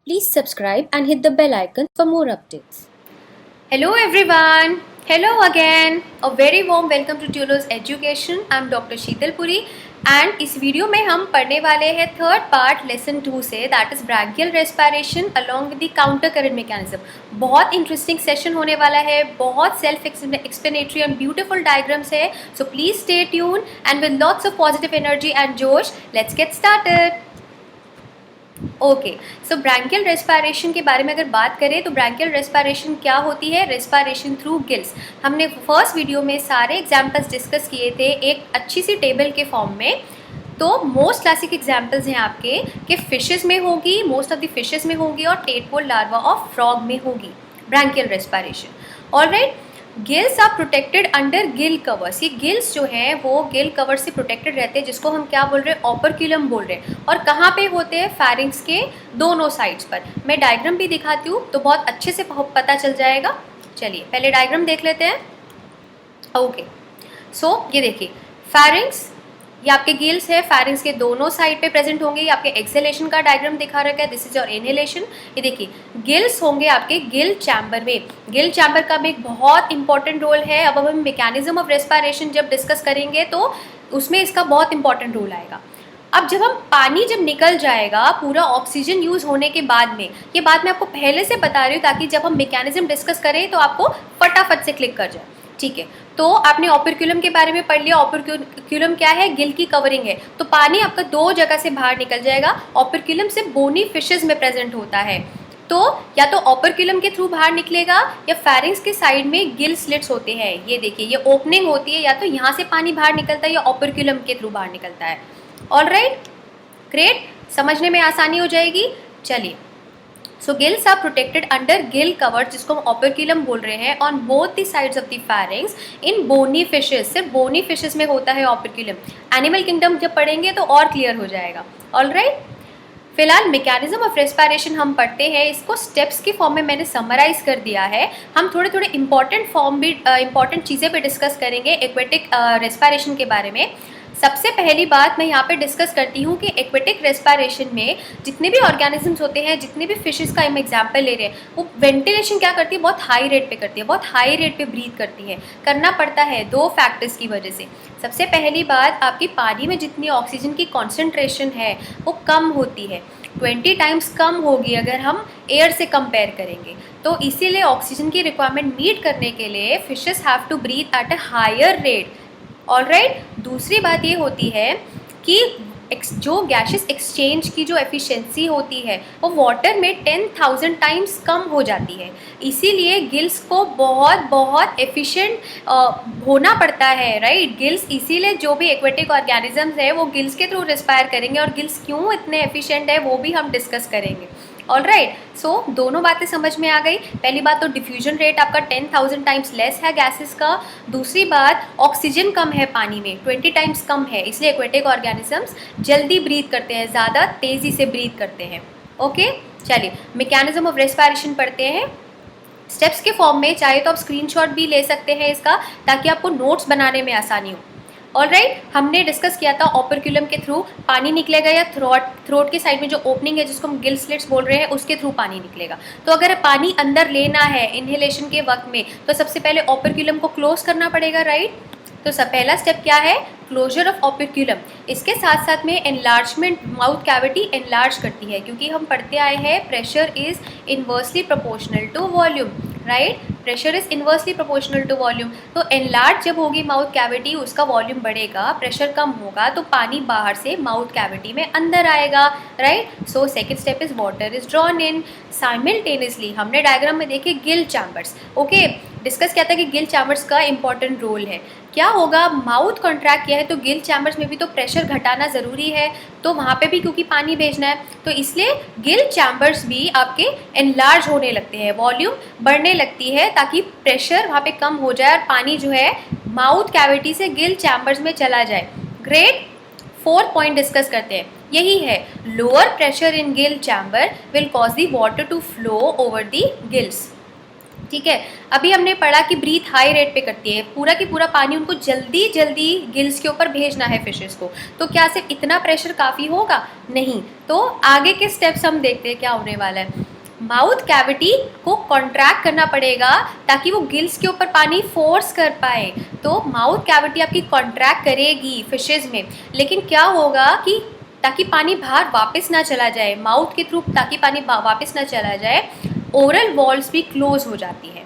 Please subscribe and hit the bell icon for more updates. Hello everyone. Hello again. A very warm welcome to Tulo's Education. I'm Dr. Sheetal Puri and इस video में हम पढ़ने वाले हैं third part lesson 2 से, that is branchial respiration along with the counter current mechanism. बहुत interesting session होने वाला है, बहुत self explanatory and beautiful diagrams है, so please stay tune and with lots of positive energy and जोश let's get started. Okay, so branchial respiration के बारे में अगर बात करें तो ब्रैंकियल रेस्पिरेशन क्या होती है? Respiration through gills. हमने फर्स्ट वीडियो में सारे एग्जाम्पल्स डिस्कस किए थे एक अच्छी सी टेबल के फॉर्म में। तो मोस्ट क्लासिक एग्जाम्पल्स हैं आपके कि फिशेस में होगी, मोस्ट ऑफ द फिशेस में होगी और टेडपोल लार्वा ऑफ फ्रॉग में होगी branchial respiration. Alright, gills are protected under gill covers. ये गिल्स जो हैं वो गिल कवर से प्रोटेक्टेड रहते हैं, जिसको हम क्या बोल रहे हैं? ऑपरक्यूलम बोल रहे हैं। और कहाँ पे होते हैं? फैरिंग्स के दोनों साइड्स पर। मैं डायग्राम भी दिखाती हूँ तो बहुत अच्छे से पता चल जाएगा। चलिए पहले डायग्राम देख लेते हैं। ओके, सो ये देखिए फैरिंग्स, ये आपके गिल्स है, फैरिंग्स के दोनों साइड पे प्रेजेंट होंगे। ये आपके एक्सहेलेशन का डायग्राम दिखा रखा है, दिस इज योर इनहेलेशन। ये देखिए गिल्स होंगे आपके गिल चैम्बर में। गिल चैम्बर का भी एक बहुत इंपॉर्टेंट रोल है। अब हम मैकेनिज्म ऑफ रेस्पिरेशन जब डिस्कस करेंगे तो उसमें इसका बहुत इंपॉर्टेंट रोल आएगा। अब जब हम पानी जब निकल जाएगा पूरा ऑक्सीजन यूज़ होने के बाद में, ये बात मैं आपको पहले से बता रही हूँ ताकि जब हम मैकेनिज्म डिस्कस करें तो आपको फटाफट से क्लिक कर जाए, ठीक है। तो आपने ऑपरक्यूलम के बारे में पढ़ लिया। ऑपरक्यूलम क्या है? गिल की कवरिंग है। तो पानी आपका दो जगह से बाहर निकल जाएगा। ऑपरक्यूलम से बोनी फिशेस में प्रेजेंट होता है, तो या तो ऑपरक्यूलम के थ्रू बाहर निकलेगा या फैरिंग्स के साइड में गिल स्लिट्स होते हैं। ये देखिए ये ओपनिंग होती है, या तो यहाँ से पानी बाहर निकलता है या ऑपरक्यूलम के थ्रू बाहर निकलता है। ऑलराइट, ग्रेट, समझने में आसानी हो जाएगी। चलिए, so gills are protected under gill cover, जिसको हम ऑपरक्यूलम बोल रहे हैं, on both the sides of the pharynx in bony fishes. सिर्फ बोनी फिशेस में होता है ऑपरक्यूलम। एनिमल किंगडम जब पढ़ेंगे तो और क्लियर हो जाएगा। ऑलराइट, फिलहाल मैकेनिज्म ऑफ रेस्पिरेशन हम पढ़ते हैं, इसको स्टेप्स के फॉर्म में मैंने समराइज कर दिया है। हम थोड़े थोड़े इंपॉर्टेंट फॉर्म भी इंपॉर्टेंट चीज़ें भी डिस्कस करेंगे एक्वेटिक रेस्पिरेशन के बारे में। सबसे पहली बात मैं यहाँ पे डिस्कस करती हूँ कि एक्वेटिक रेस्पिरेशन में जितने भी ऑर्गेनिजम्स होते हैं, जितने भी फिशेस का हम एग्जाम्पल ले रहे हैं, वो वेंटिलेशन क्या करती है? बहुत हाई रेट पे करती है, बहुत हाई रेट पे ब्रीथ करती है। करना पड़ता है दो फैक्टर्स की वजह से। सबसे पहली बात, आपकी पानी में जितनी ऑक्सीजन की कॉन्सेंट्रेशन है वो कम होती है, 20 टाइम्स कम होगी अगर हम एयर से कंपेयर करेंगे। तो इसीलिए ऑक्सीजन की रिक्वायरमेंट मीट करने के लिए fishes have to breathe at a higher rate. Alright, दूसरी बात ये होती है कि जो गैसेस एक्सचेंज की जो एफिशिएंसी होती है वो वाटर में 10,000 टाइम्स कम हो जाती है। इसीलिए गिल्स को बहुत बहुत एफिशिएंट होना पड़ता है, राइट। गिल्स इसीलिए जो भी एक्वेटिक ऑर्गेनिजम्स है वो गिल्स के थ्रू रिस्पायर करेंगे, और गिल्स क्यों इतने एफिशिएंट है वो भी हम डिस्कस करेंगे। ऑलराइट, सो दोनों बातें समझ में आ गई। पहली बात तो डिफ्यूजन रेट आपका 10,000 टाइम्स लेस है गैसेस का। दूसरी बात, ऑक्सीजन कम है पानी में, 20 टाइम्स कम है, इसलिए एक्वेटिक ऑर्गेनिजम्स जल्दी ब्रीथ करते हैं, ज़्यादा तेज़ी से ब्रीथ करते हैं। ओके, चलिए मैकेनिज्म ऑफ रेस्पिरेशन पढ़ते हैं स्टेप्स के फॉर्म में। चाहे तो आप स्क्रीनशॉट भी ले सकते हैं इसका, ताकि आपको नोट्स बनाने में आसानी हो। ऑलराइट, हमने डिस्कस किया था ऑपरक्यूलम के थ्रू पानी निकलेगा, या थ्रोट के साइड में जो ओपनिंग है जिसको हम गिल स्लिट्स बोल रहे हैं उसके थ्रू पानी निकलेगा। तो अगर पानी अंदर लेना है इनहेलेशन के वक्त में तो सबसे पहले ऑपरक्यूलम को क्लोज करना पड़ेगा, राइट। तो सब पहला स्टेप क्या है? Closure of operculum. इसके साथ साथ में एनलार्जमेंट, माउथ कैविटी एनलार्ज करती है, क्योंकि हम पढ़ते आए हैं pressure is inversely proportional to volume, right. Pressure is inversely proportional to volume. तो एनलार्ज जब होगी माउथ कैविटी, उसका वॉल्यूम बढ़ेगा, प्रेशर कम होगा, तो पानी बाहर से माउथ कैविटी में अंदर आएगा, right. So second step is water is drawn in. Simultaneously हमने डायग्राम में देखे गिल चैम्बर्स, ओके, डिस्कस किया था कि गिल चैम्बर्स का इंपॉर्टेंट रोल है। क्या होगा? माउथ कॉन्ट्रैक्ट किया है तो गिल चैम्बर्स में भी तो प्रेशर घटाना ज़रूरी है, तो वहाँ पे भी क्योंकि पानी भेजना है, तो इसलिए गिल चैम्बर्स भी आपके एनलार्ज होने लगते हैं, वॉल्यूम बढ़ने लगती है, ताकि प्रेशर वहाँ पे कम हो जाए और पानी जो है माउथ कैविटी से गिल चैम्बर्स में चला जाए। ग्रेट, फोर्थ पॉइंट डिस्कस करते हैं, यही है lower pressure in gill chamber will cause the water to flow over the gills. ठीक है। अभी हमने पढ़ा कि ब्रीथ हाई रेट पे करती है, पूरा की पूरा पानी उनको जल्दी जल्दी गिल्स के ऊपर भेजना है फिशेस को। तो क्या सिर्फ इतना प्रेशर काफ़ी होगा? नहीं। तो आगे के स्टेप्स हम देखते हैं क्या होने वाला है। माउथ कैविटी को कॉन्ट्रैक्ट करना पड़ेगा ताकि वो गिल्स के ऊपर पानी फोर्स कर पाए। तो माउथ कैविटी आपकी कॉन्ट्रैक्ट करेगी फिशेज में, लेकिन क्या होगा कि ताकि पानी बाहर वापस ना चला जाए, माउथ के थ्रू ताकि पानी वापस ना चला जाए, ओरल वॉल्स भी क्लोज हो जाती है।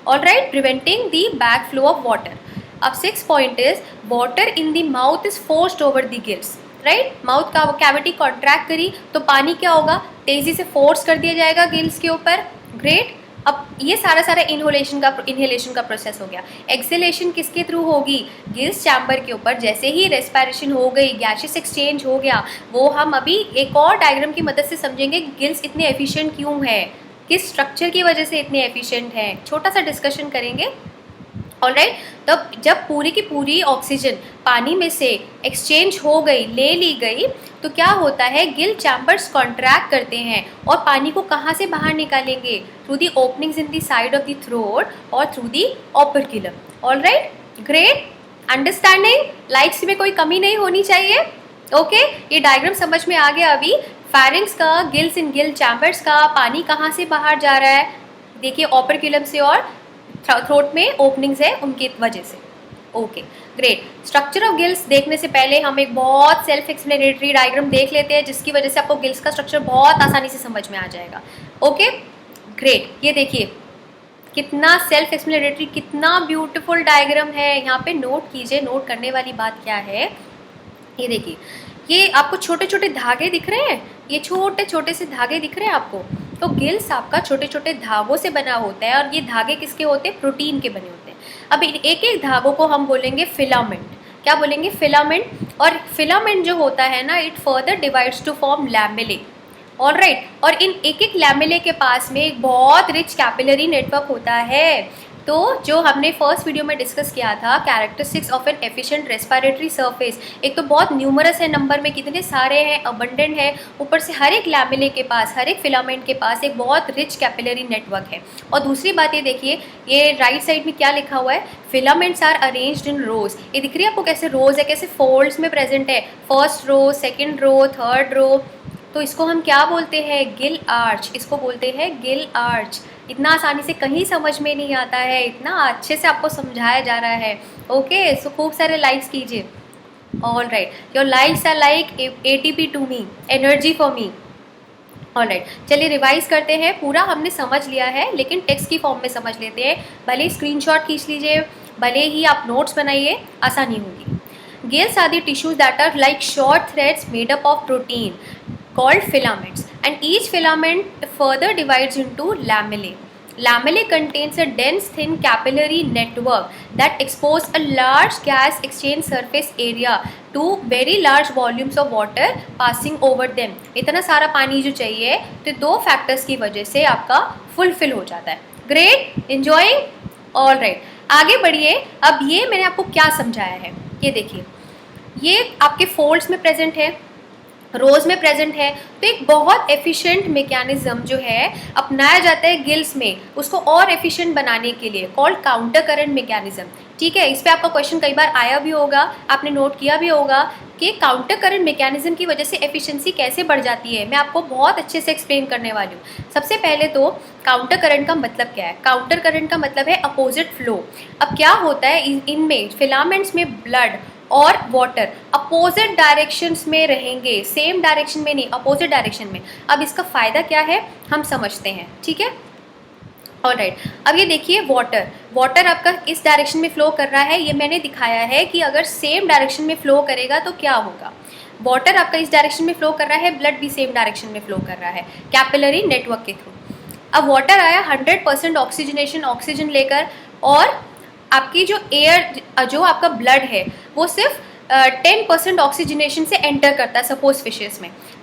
Alright, preventing the back flow of water. अब 6 point is water in the mouth is forced over the gills. Right, mouth का कैविटी कॉन्ट्रैक्ट करी तो पानी क्या होगा, तेजी से फोर्स कर दिया जाएगा गिल्स के ऊपर। ग्रेट। अब ये सारा इनहेलेशन का प्रोसेस हो गया। एक्सेलेशन किसके थ्रू होगी? गिल्स चैम्बर के ऊपर। जैसे ही रेस्पिरेशन हो गई, गैसेस एक्सचेंज हो गया, वो हम अभी एक और डायग्राम की मदद से समझेंगे गिल्स इतने एफिशिएंट क्यों है, किस स्ट्रक्चर की वजह से इतने एफिशिएंट है, छोटा सा डिस्कशन करेंगे। ऑलराइट, तब जब पूरी की पूरी ऑक्सीजन पानी में से एक्सचेंज हो गई, ले ली गई, तो क्या होता है, गिल चैम्बर्स कॉन्ट्रैक्ट करते हैं और पानी को कहाँ से बाहर निकालेंगे? Through the openings in the side of the throat और through the operculum. Alright, great. Understanding, likes में कोई कमी नहीं होनी चाहिए। ओके, ये डायग्राम समझ में आ गया अभी। फैरिंग्स का, गिल्स इन गिल चैम्बर्स का, पानी कहाँ से बाहर जा रहा है? देखिए, ऑपर्क्यूलम से और थ्रोट में ओपनिंग्स है उनकी वजह से। Okay, great. Structure of gills देखने से पहले हम एक बहुत सेल्फ एक्सप्लेनेटरी डायग्राम देख लेते हैं, जिसकी वजह से आपको गिल्स का स्ट्रक्चर बहुत आसानी से समझ में आ जाएगा। Okay, great. ये देखिए कितना सेल्फ एक्सप्लेनेटरी, कितना ब्यूटीफुल डायग्राम है। यहाँ पे नोट कीजिए, नोट करने वाली बात क्या है। ये देखिए, ये आपको छोटे छोटे धागे दिख रहे हैं, ये छोटे छोटे से धागे दिख रहे हैं आपको। तो गिल्स आपका छोटे छोटे धागों से बना होता है, और ये धागे किसके होते हैं? प्रोटीन के बने होते हैं। अब एक एक धागों को हम बोलेंगे फिलामेंट। क्या बोलेंगे? फिलामेंट। और फिलामेंट जो होता है ना, it further divides to form lamellae. Alright, और इन एक एक लैमेले के पास में एक बहुत रिच कैपिलरी नेटवर्क होता है। तो जो हमने फर्स्ट वीडियो में डिस्कस किया था, characteristics of N efficient respiratory surface, एक तो बहुत न्यूमरस है, नंबर में कितने सारे हैं, अबंडेंट है, ऊपर से हर एक लैमेले के पास, हर एक फिलामेंट के पास एक बहुत रिच कैपिलरी नेटवर्क है। और दूसरी बात ये देखिए, ये राइट साइड में क्या लिखा हुआ है? फिलामेंट्स आर अरेंज्ड इन रोज। ये दिख रही है आपको कैसे रोज है, कैसे फोल्ड्स में प्रेजेंट है, first row, second row, third row. तो इसको हम क्या बोलते हैं? Gill arch. इसको बोलते हैं गिल आर्च। इतना आसानी से कहीं समझ में नहीं आता है, इतना अच्छे से आपको समझाया जा रहा है। ओके, सो खूब सारे लाइक्स कीजिए। All right, your likes are like ATP to me, energy for me. All right, चलिए रिवाइज करते हैं। पूरा हमने समझ लिया है, लेकिन टेक्स्ट की फॉर्म में समझ लेते हैं। भले ही स्क्रीनशॉट खींच लीजिए, भले ही आप नोट्स बनाइए, आसानी होगी। Gills are the tissues that are like short threads made up of protein called filaments, and each filament further divides into lamellae. Lamellae contains a dense thin capillary network that expose a large gas exchange surface area to very large volumes of water passing over them. इतना सारा पानी जो चाहिए, तो दो factors की वजह से आपका फुलफिल हो जाता है। Great, enjoying. ऑल राइट, आगे बढ़िए। अब ये मैंने आपको क्या समझाया है, ये देखिए, ये आपके फोल्ड्स में प्रेजेंट है, रोज में प्रेजेंट है। तो एक बहुत एफिशिएंट मैकेनिज्म जो है अपनाया जाता है गिल्स में, उसको और एफिशिएंट बनाने के लिए, कॉल्ड काउंटर करंट मैकेनिज्म। ठीक है, इस पे आपका क्वेश्चन कई बार आया भी होगा, आपने नोट किया भी होगा कि काउंटर करंट मैकेनिज्म की वजह से एफिशिएंसी कैसे बढ़ जाती है। मैं आपको बहुत अच्छे से एक्सप्लेन करने वाली हूँ। सबसे पहले तो काउंटर करंट का मतलब क्या है? काउंटर करंट का मतलब है अपोजिट फ्लो। अब क्या होता है, इनमें फिलामेंट्स में ब्लड और वाटर अपोजिट डायरेक्शंस में रहेंगे, सेम डायरेक्शन में नहीं, अपोजिट डायरेक्शन में। अब इसका फ़ायदा क्या है हम समझते हैं। ठीक है, ऑलराइट। अब ये देखिए, वाटर आपका इस डायरेक्शन में फ्लो कर रहा है। ये मैंने दिखाया है कि अगर सेम डायरेक्शन में फ्लो करेगा तो क्या होगा। वाटर आपका इस डायरेक्शन में फ्लो कर रहा है, ब्लड भी सेम डायरेक्शन में फ्लो कर रहा है कैपिलरी नेटवर्क के थ्रू। अब वाटर आया 100% ऑक्सीजनेशन, ऑक्सीजन लेकर, और आपकी जो एयर, जो आपका ब्लड है, वो सिर्फ 10% ऑक्सीजनेशन से एंटर करता है। सपोज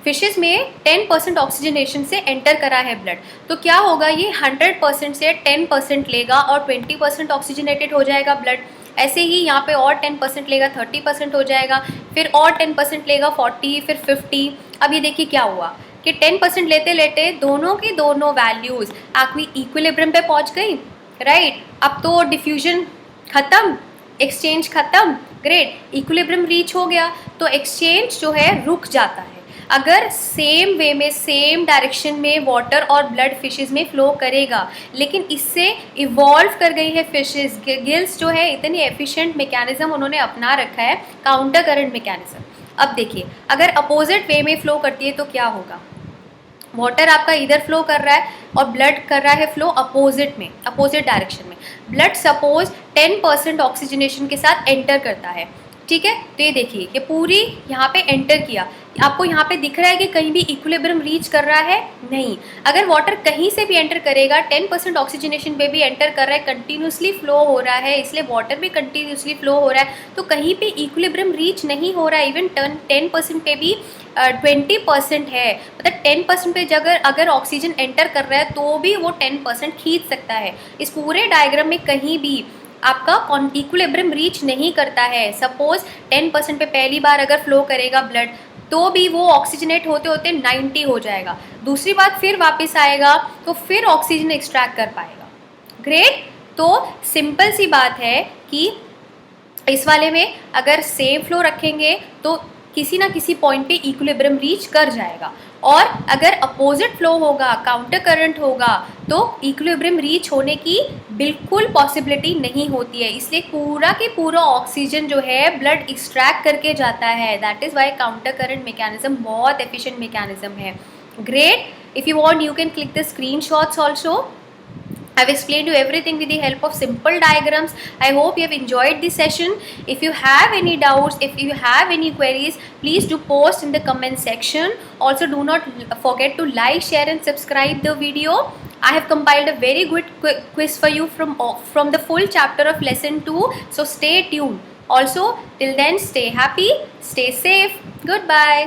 फिशेस में 10% ऑक्सीजनेशन से एंटर करा है ब्लड, तो क्या होगा, ये 100% से 10% लेगा और 20% ऑक्सीजनेटेड हो जाएगा ब्लड। ऐसे ही यहाँ पे और 10% लेगा, 30% हो जाएगा, फिर और 10% लेगा, 40, फिर 50। अब ये देखिए क्या हुआ कि 10% लेते लेते दोनों की दोनों वैल्यूज़ आपकी इक्विलिब्रियम पे पहुँच गई। राइट। अब तो डिफ्यूजन खत्म, एक्सचेंज खत्म, ग्रेट, इक्विलिब्रियम रीच हो गया, तो एक्सचेंज जो है रुक जाता है। अगर सेम वे में, सेम डायरेक्शन में वाटर और ब्लड फिशेस में फ्लो करेगा, लेकिन इससे इवॉल्व कर गई है फिशेस, गिल्स जो है इतनी एफिशिएंट मैकेनिज्म उन्होंने अपना रखा है, काउंटर करंट मैकेनिज्म। अब देखिए, अगर अपोजिट वे में फ्लो करती है तो क्या होगा? वाटर आपका इधर फ्लो कर रहा है और ब्लड कर रहा है फ्लो अपोजिट में, अपोजिट डायरेक्शन में। ब्लड सपोज 10% ऑक्सीजनेशन के साथ एंटर करता है, ठीक है, तो ये देखिए ये पूरी यहाँ पे एंटर किया, आपको यहाँ पे दिख रहा है कि कहीं भी इक्विलिब्रियम रीच कर रहा है? नहीं। अगर वाटर कहीं से भी एंटर करेगा, 10% ऑक्सीजनेशन पे भी एंटर कर रहा है, कंटिन्यूसली फ्लो हो रहा है, इसलिए वाटर भी कंटिन्यूसली फ्लो हो रहा है, तो कहीं पे इक्विलिब्रियम रीच नहीं हो रहा है। इवन 10% पे भी 20% है, मतलब 10% पे अगर ऑक्सीजन एंटर कर रहा है तो भी वो 10% खींच सकता है। इस पूरे डायग्राम में कहीं भी आपका इक्विलिब्रियम रीच नहीं करता है। सपोज 10% पे पहली बार अगर फ्लो करेगा ब्लड, तो भी वो ऑक्सीजनेट होते होते 90 हो जाएगा, दूसरी बार फिर वापस आएगा तो फिर ऑक्सीजन एक्सट्रैक्ट कर पाएगा। ग्रेट। तो सिंपल सी बात है कि इस वाले में अगर सेम फ्लो रखेंगे तो किसी ना किसी पॉइंट पे इक्विलिब्रियम रीच कर जाएगा, और अगर अपोजिट फ्लो होगा, काउंटर करंट होगा, तो इक्विलिब्रियम रीच होने की बिल्कुल पॉसिबिलिटी नहीं होती है। इसलिए पूरा के पूरा ऑक्सीजन जो है ब्लड एक्सट्रैक्ट करके जाता है। That is why counter current mechanism बहुत एफिशिएंट मैकेनिज्म है। Great. If you want you can click the screenshots also. I've explained you everything with the help of simple diagrams. I hope you have enjoyed this session. If you have any doubts, if you have any queries, please do post in the comment section. Also, do not forget to like, share and subscribe the video. I have compiled a very good quiz for you from the full chapter of lesson 2. So stay tuned. Also, till then, stay happy, stay safe. Goodbye.